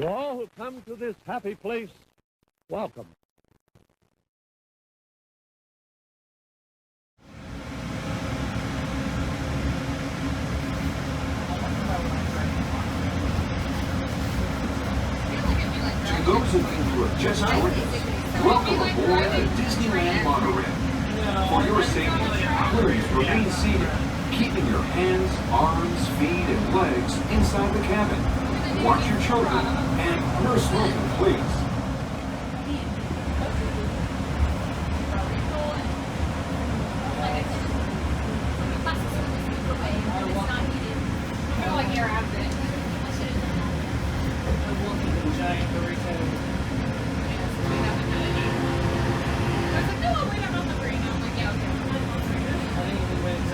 To all who come to this happy place, welcome. To those of you who have just joined us, welcome aboard the Disneyland monorail. For your safety, please remain seated, keeping your hands, arms, feet, and legs inside the cabin. Watch your children, and no smoking, please.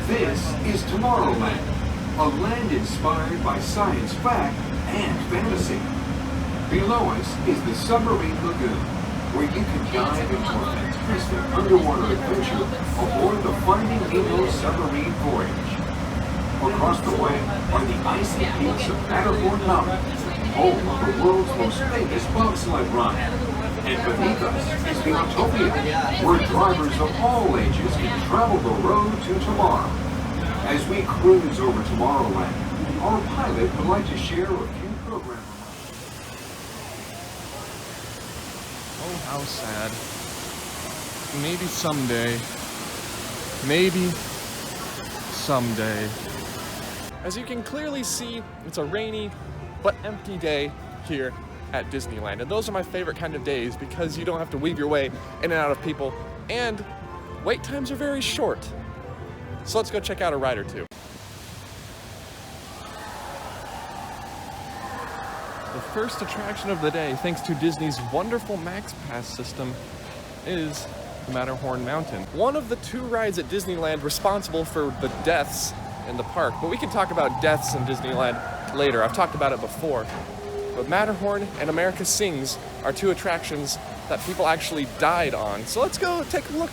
This is Tomorrowland, a land inspired by science fact and fantasy. Below us is the Submarine Lagoon, where you can dive into a fantastic underwater adventure aboard the Finding Nemo submarine voyage. Across the way are the icy peaks of Matterhorn Mountain, home of the world's most famous bobsled ride. And beneath us is the Utopia, where drivers of all ages can travel the road to tomorrow. As we cruise over Tomorrowland, our pilot would like to share a few program remarks. Oh, how sad. Maybe someday. Maybe someday. As you can clearly see, it's a rainy but empty day here at Disneyland. And those are my favorite kind of days because you don't have to weave your way in and out of people, and wait times are very short. So let's go check out a ride or two. The first attraction of the day, thanks to Disney's wonderful Max Pass system, is the Matterhorn Mountain. One of the two rides at Disneyland responsible for the deaths in the park, but we can talk about deaths in Disneyland later. I've talked about it before. But Matterhorn and America Sings are two attractions that people actually died on. So let's go take a look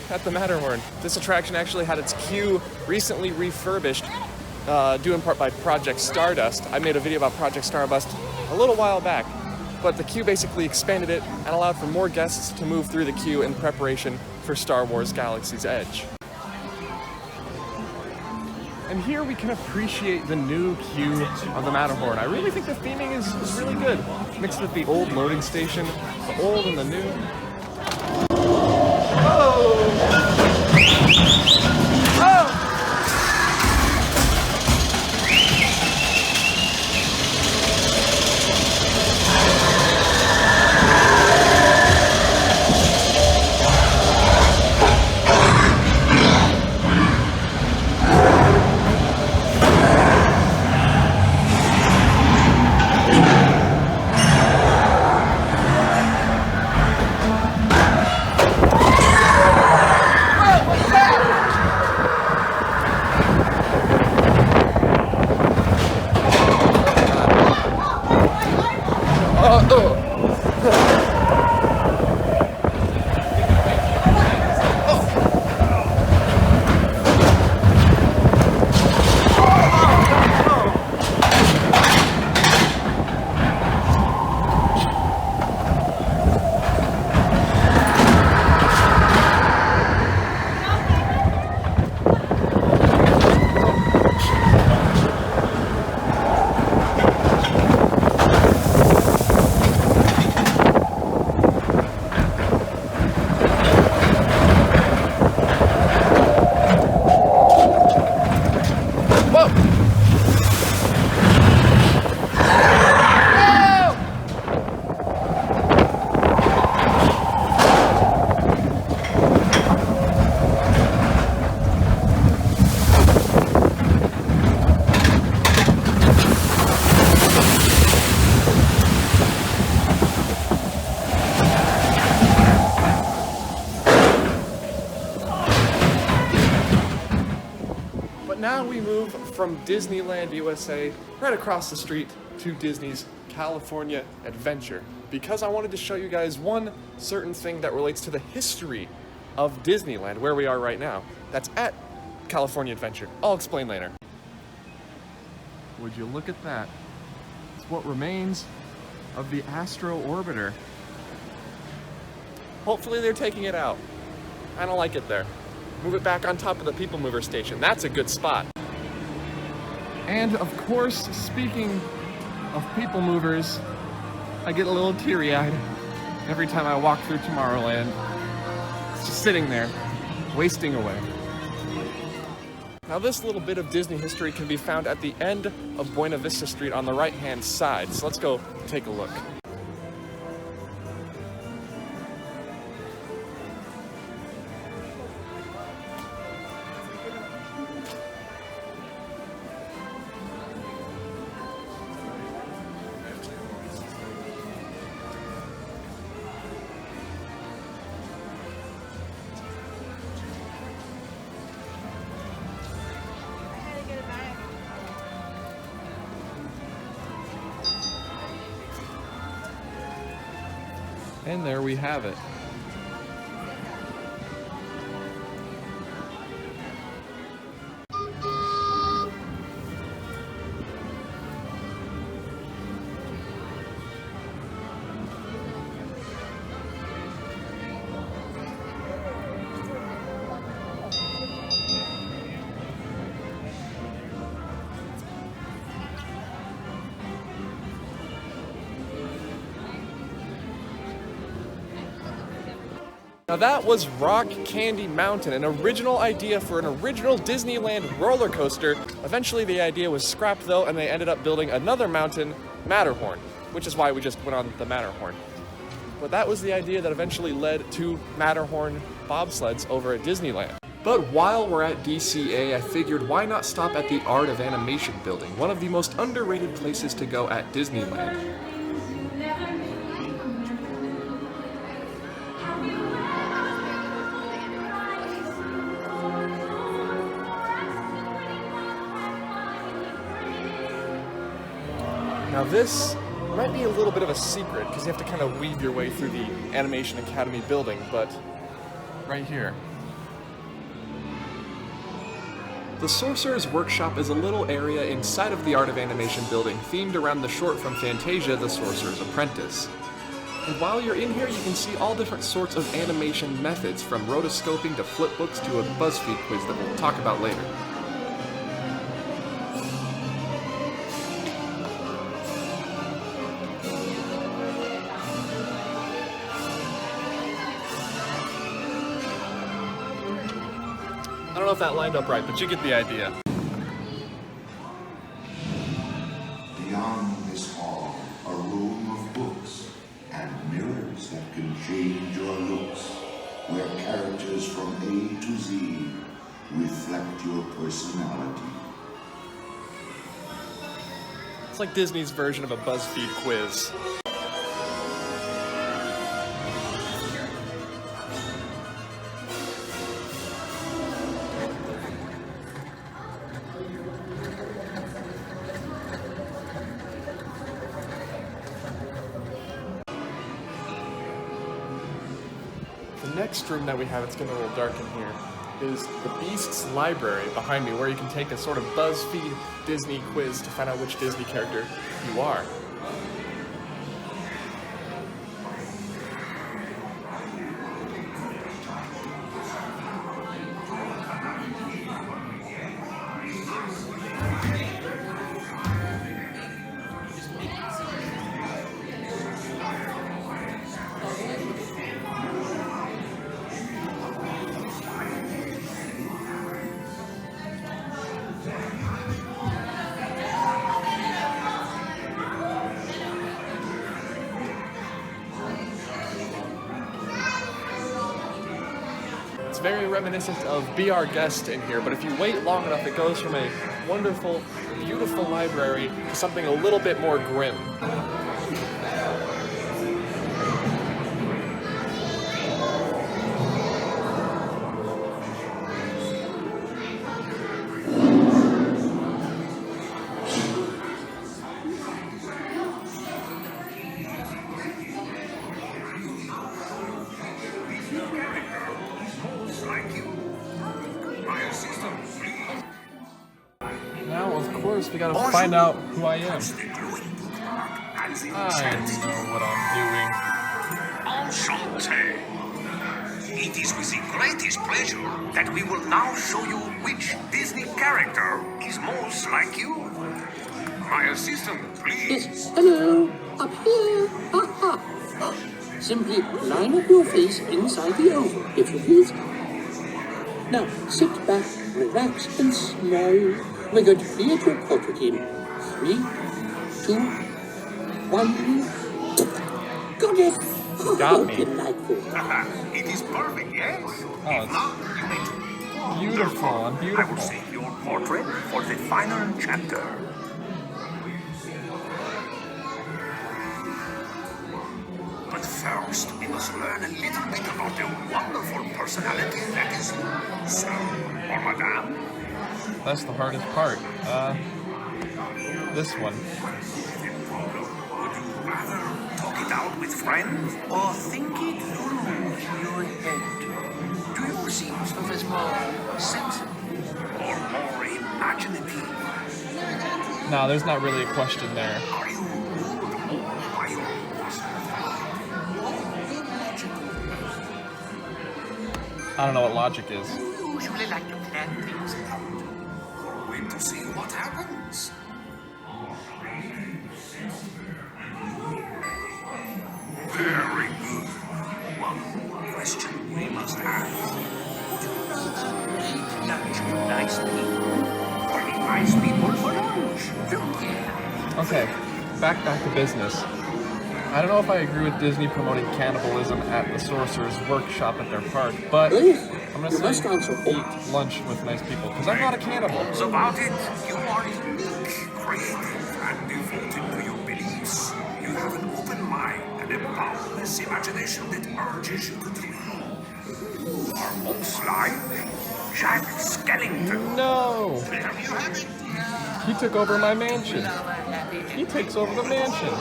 at the Matterhorn. This attraction actually had its queue recently refurbished, due in part by Project Stardust. I made a video about Project Stardust a little while back, but the queue basically expanded it and allowed for more guests to move through the queue in preparation for Star Wars Galaxy's Edge. And here we can appreciate the new queue of the Matterhorn. I really think the theming is really good, mixed with the old loading station, the old and the new. Now we move from Disneyland USA right across the street to Disney's California Adventure, because I wanted to show you guys one certain thing that relates to the history of Disneyland, where we are right now. That's at California Adventure. I'll explain later. Would you look at that? It's what remains of the Astro Orbiter. Hopefully they're taking it out. I don't like it there. Move it back on top of the People Mover station. That's a good spot. And of course, speaking of People Movers, I get a little teary-eyed every time I walk through Tomorrowland. It's just sitting there, wasting away. Now this little bit of Disney history can be found at the end of Buena Vista Street on the right-hand side. So let's go take a look. And there we have it. Now that was Rock Candy Mountain, an original idea for an original Disneyland roller coaster. Eventually the idea was scrapped though, and they ended up building another mountain, Matterhorn, which is why we just went on the Matterhorn. But that was the idea that eventually led to Matterhorn Bobsleds over at Disneyland. But while we're at DCA, I figured why not stop at the Art of Animation building, one of the most underrated places to go at Disneyland. Now this might be a little bit of a secret because you have to kind of weave your way through the Animation Academy building, but right here. The Sorcerer's Workshop is a little area inside of the Art of Animation building themed around the short from Fantasia, The Sorcerer's Apprentice. And while you're in here, you can see all different sorts of animation methods, from rotoscoping to flipbooks to a BuzzFeed quiz that we'll talk about later. I don't know if that lined up right, but you get the idea. Beyond this hall, a room of books and mirrors that can change your looks, where characters from A to Z reflect your personality. It's like Disney's version of a BuzzFeed quiz. The next room that we have, it's getting a little dark in here, is the Beast's Library behind me, where you can take a sort of BuzzFeed Disney quiz to find out which Disney character you are. It's very reminiscent of Be Our Guest in here, but if you wait long enough, it goes from a wonderful, beautiful library to something a little bit more grim. Now, of course, we gotta find out who I am. I know what I'm Enchanté. It is with the greatest pleasure that we will now show you which Disney character is most like you. My assistant, please. Yes, hello, up here. Ha. Simply line up your face inside the oval, if you please. Now, sit back, relax, and smile. We're going to create your portrait in 3, 2, 1. Got it. Got me. Delightful. It is perfect, yes? Oh, If not, you may beautiful. I'm I will beautiful. save your portrait for the final chapter. But first, we must learn a little bit about the wonderful personality that is you, sir or madame. That's the hardest part. This one. Would you rather talk it out with friends or think it through in your head? Do you seem of as more sensitive or more imaginative? No, there's not really a question there. Are you good or are you I don't know what logic is. usually like to plan things out? Wait to see what happens. Very good. One question we must ask. Do you rather eat lunch with nice people or eat nice people for lunch? Okay, back to business. I don't know if I agree with Disney promoting cannibalism at the Sorcerer's workshop at their park, but Please, I'm gonna you must say answer. eat lunch with nice people, because I'm not a cannibal. It's about it. You are unique, creative, and devoted to your beliefs. You have an open mind and a boundless imagination that urges you to dream. You are most like Jack Skellington. No! There you have it. He took over my mansion. He takes over the mansion.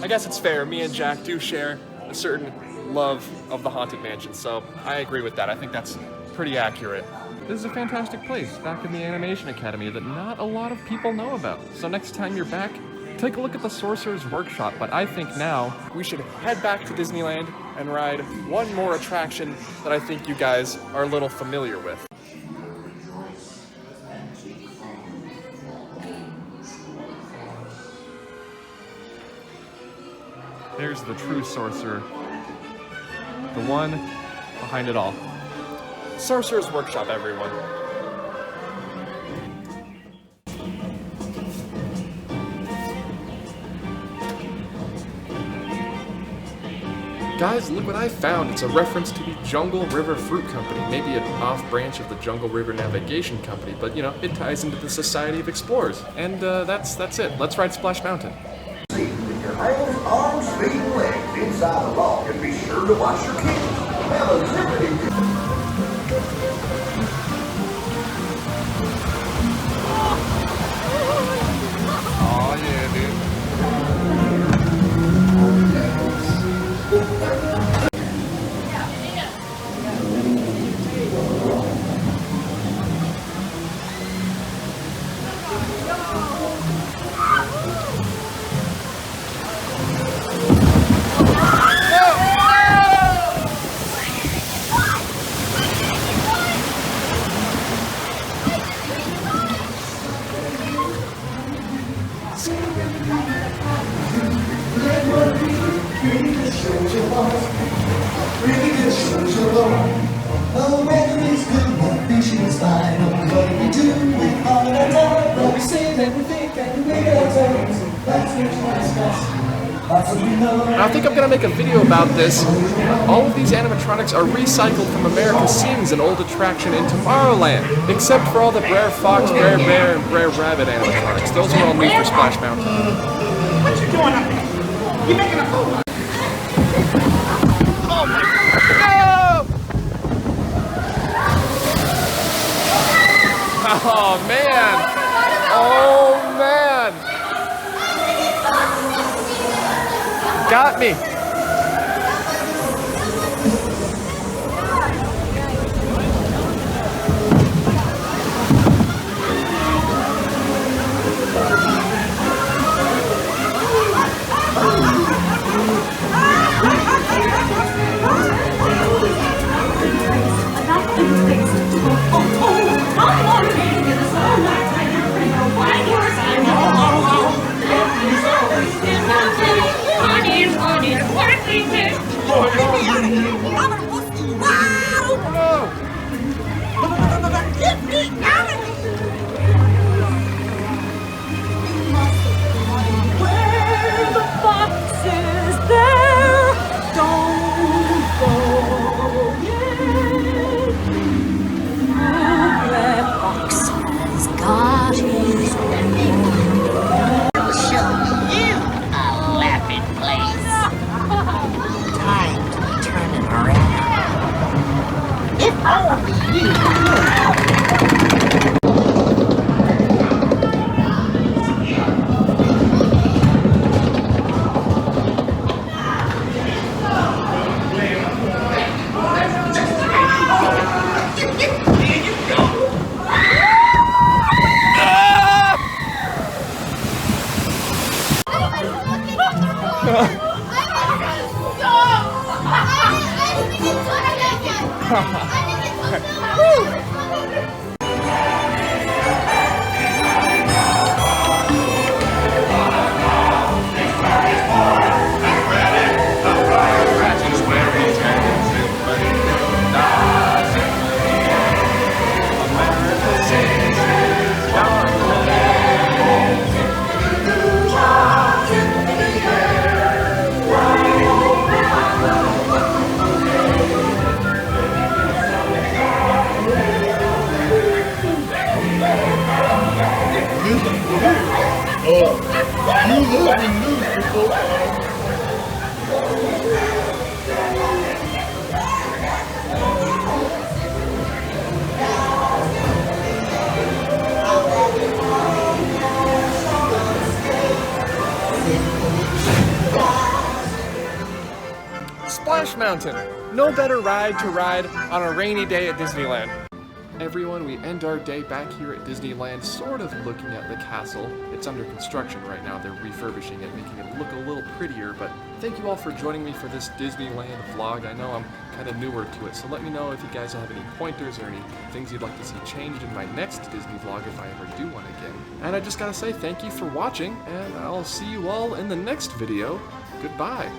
I guess it's fair. Me and Jack do share a certain love of the Haunted Mansion, so I agree with that. I think that's pretty accurate. This is a fantastic place back in the Animation Academy that not a lot of people know about. So next time you're back, take a look at the Sorcerer's Workshop. But I think now we should head back to Disneyland and ride one more attraction that I think you guys are a little familiar with. There's the true sorcerer. The one behind it all. Sorcerer's Workshop, everyone. Guys, look what I found. It's a reference to the Jungle River Fruit Company, maybe an off-branch of the Jungle River Navigation Company, but you know, it ties into the Society of Explorers. And that's it. Let's ride Splash Mountain. See with your hands, arms, feet, and legs inside the lock, and be sure to wash your hands. Have a zippity. Oh yeah, dude. I think I'm gonna make a video about this. All of these animatronics are recycled from America Sings, an old attraction in Tomorrowland, except for all the Brer Fox, Brer Bear, and Brer Rabbit animatronics. Those are all new for Splash Mountain. What you doing up there? You making a fool? Oh my God! No! Oh man! Oh man! Got me! Splash Mountain! No better ride to ride on a rainy day at Disneyland. Everyone, we end our day back here at Disneyland, sort of looking at the castle. It's under construction right now. They're refurbishing it, making it look a little prettier, but thank you all for joining me for this Disneyland vlog. I know I'm kind of newer to it, so let me know if you guys have any pointers or any things you'd like to see changed in my next Disney vlog if I ever do one again. And I just gotta say thank you for watching, and I'll see you all in the next video. Goodbye.